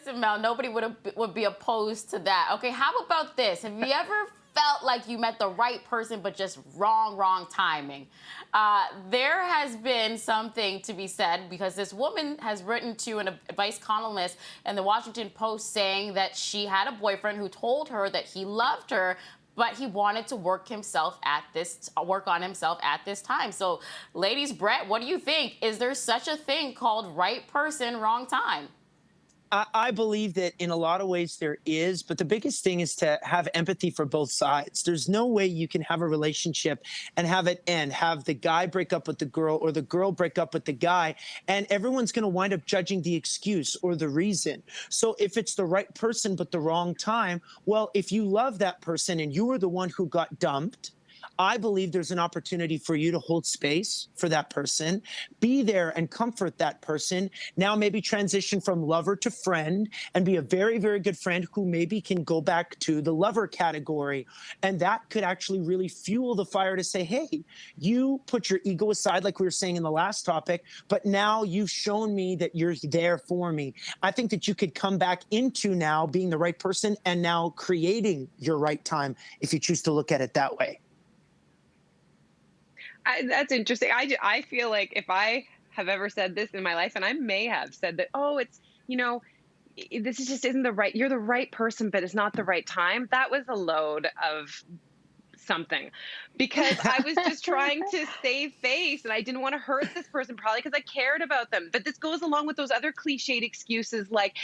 Listen, Mel, nobody would be opposed to that. Okay, how about this? Have you ever felt like you met the right person, but just wrong timing? There has been something to be said because this woman has written to an advice columnist in the Washington Post saying that she had a boyfriend who told her that he loved her, but he wanted to work on himself at this time. So, ladies, Brett, what do you think? Is there such a thing called right person, wrong time? I believe that in a lot of ways there is, but the biggest thing is to have empathy for both sides. There's no way you can have a relationship and have it end, have the guy break up with the girl or the girl break up with the guy, and everyone's going to wind up judging the excuse or the reason. So if it's the right person but the wrong time, well, if you love that person and you were the one who got dumped, I believe there's an opportunity for you to hold space for that person, be there and comfort that person. Now maybe transition from lover to friend and be a very, very good friend who maybe can go back to the lover category. And that could actually really fuel the fire to say, hey, you put your ego aside, like we were saying in the last topic, but now you've shown me that you're there for me. I think that you could come back into now being the right person and now creating your right time if you choose to look at it that way. That's interesting. I feel like if I have ever said this in my life, and I may have said that, oh, it's, this is just isn't the right, you're the right person, but it's not the right time. That was a load of something, because I was just trying to save face and I didn't want to hurt this person, probably because I cared about them. But this goes along with those other cliched excuses like,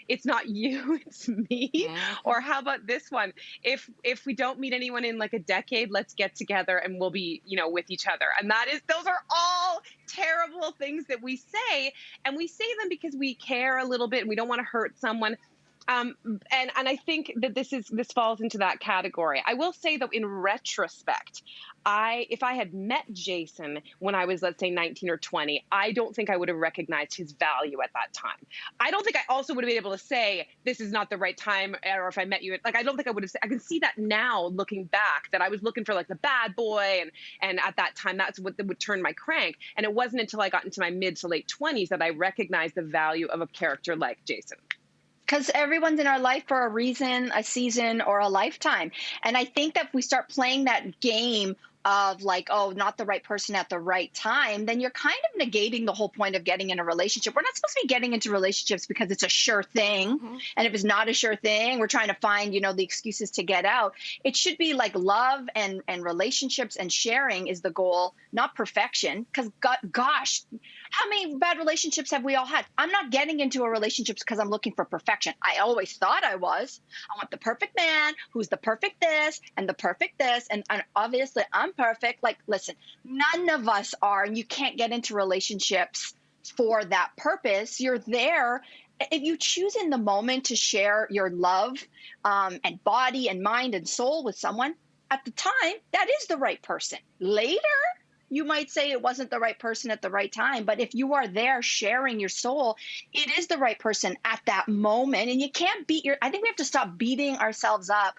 it's not you, it's me. Or how about this one? If we don't meet anyone in like a decade, let's get together and we'll be, with each other. And those are all terrible things that we say. And we say them because we care a little bit and we don't want to hurt someone. And I think that this falls into that category. I will say, though, in retrospect, if I had met Jason when I was, let's say, 19 or 20, I don't think I would have recognized his value at that time. I don't think I also would have been able to say, this is not the right time, or if I met you, I don't think I would have said. I can see that now looking back, that I was looking for like the bad boy, and at that time, that's what would turn my crank. And it wasn't until I got into my mid to late 20s that I recognized the value of a character like Jason. Because everyone's in our life for a reason, a season, or a lifetime. And I think that if we start playing that game of like, oh, not the right person at the right time, then you're kind of negating the whole point of getting in a relationship. We're not supposed to be getting into relationships because it's a sure thing. And if it's not a sure thing, we're trying to find, the excuses to get out. It should be like love and relationships and sharing is the goal, not perfection. Because gosh, how many bad relationships have we all had? I'm not getting into a relationship because I'm looking for perfection. I always thought I was. I want the perfect man who's the perfect this and the perfect this. And obviously I'm perfect. Like, listen, none of us are, and you can't get into relationships for that purpose. You're there. If you choose in the moment to share your love and body and mind and soul with someone, at the time, that is the right person. Later, you might say it wasn't the right person at the right time, but if you are there sharing your soul, it is the right person at that moment. And you can't I think we have to stop beating ourselves up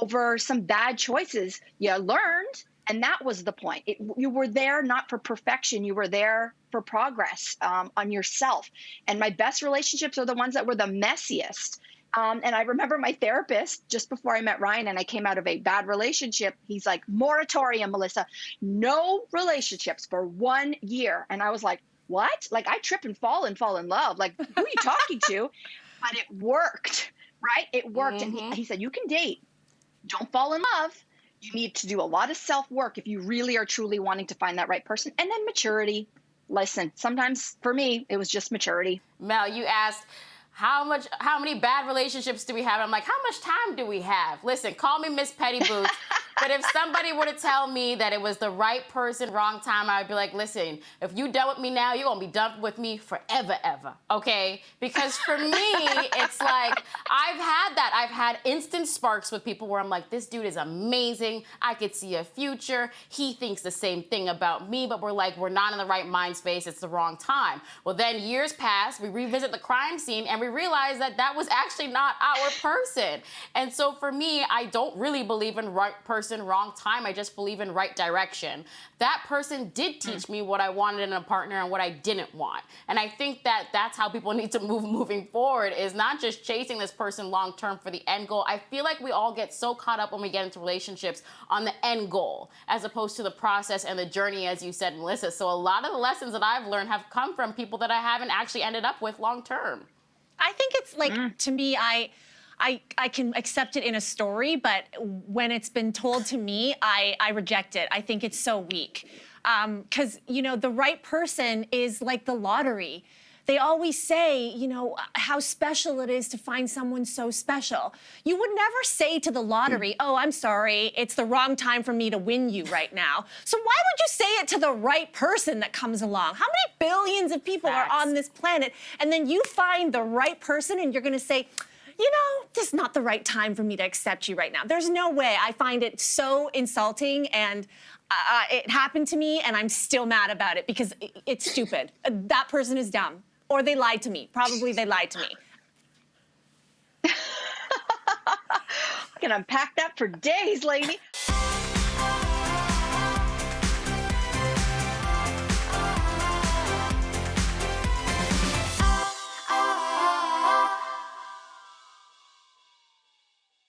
over some bad choices you learned. And that was the point. You were there not for perfection. You were there for progress on yourself. And my best relationships are the ones that were the messiest. And I remember my therapist, just before I met Ryan and I came out of a bad relationship, he's like, moratorium, Melissa, no relationships for 1 year. And I was like, what? Like, I trip and fall in love. Like, who are you talking to? But it worked, right? It worked. And he said, you can date. Don't fall in love. You need to do a lot of self-work if you really are truly wanting to find that right person. And then maturity. Listen, sometimes for me, it was just maturity. Mel, you asked, how many bad relationships do we have? I'm like, how much time do we have? Listen, call me Miss Petty Boots. But if somebody were to tell me that it was the right person, wrong time, I'd be like, listen, if you done with me now, you're going to be done with me forever, ever, okay? Because for me, it's like, I've had that. I've had instant sparks with people where I'm like, this dude is amazing. I could see a future. He thinks the same thing about me, but we're not in the right mind space. It's the wrong time. Well, then years pass, we revisit the crime scene, and we realize that that was actually not our person. And so for me, I don't really believe in right person, person, wrong time. I just believe in right direction. That person did teach me what I wanted in a partner and what I didn't want. And I think that that's how people need to moving forward, is not just chasing this person long term for the end goal. I feel like we all get so caught up when we get into relationships on the end goal as opposed to the process and the journey, as you said, Melissa. So a lot of the lessons that I've learned have come from people that I haven't actually ended up with long term. I think it's like, to me, I can accept it in a story, but when it's been told to me, I reject it. I think it's so weak. Because, you know, the right person is like the lottery. They always say, you know, how special it is to find someone so special. You would never say to the lottery, oh, I'm sorry, it's the wrong time for me to win you right now. So why would you say it to the right person that comes along? How many billions of people are on this planet? And then you find the right person and you're gonna say, you know, this is not the right time for me to accept you right now. There's no way. I find it so insulting, and it happened to me, and I'm still mad about it because it's stupid. That person is dumb. Or they lied to me. Probably they lied to me. I can unpack that for days, Lainey.